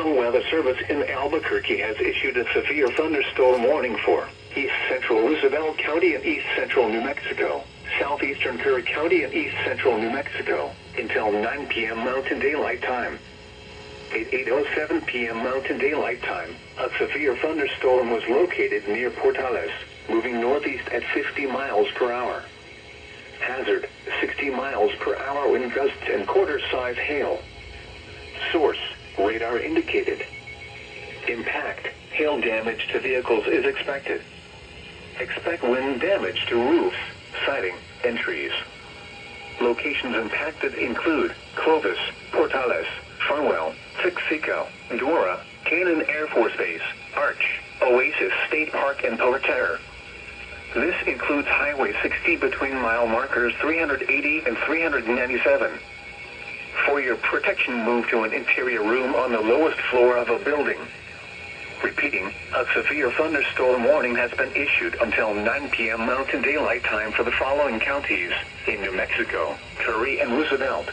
National Weather Service in Albuquerque has issued a severe thunderstorm warning for East Central Roosevelt County and East Central New Mexico, Southeastern Curry County and East Central New Mexico, until 9 p.m. Mountain Daylight Time. At 8:07 p.m. Mountain Daylight Time, a severe thunderstorm was located near Portales, moving northeast at 50 miles per hour. Hazard, 60 miles per hour wind gusts and quarter-size hail. Source, radar indicated. Impact, hail damage to vehicles is expected. Expect wind damage to roofs, siding, and trees. Locations impacted include Clovis, Portales, Farwell, Sixico, Dora, Cannon Air Force Base, Arch, Oasis State Park, and Pelletier. This includes Highway 60 between mile markers 380 and 397. For your protection, move to an interior room on the lowest floor of a building. Repeating, a severe thunderstorm warning has been issued until 9 p.m. Mountain Daylight Time for the following counties in New Mexico, Curry, and Roosevelt.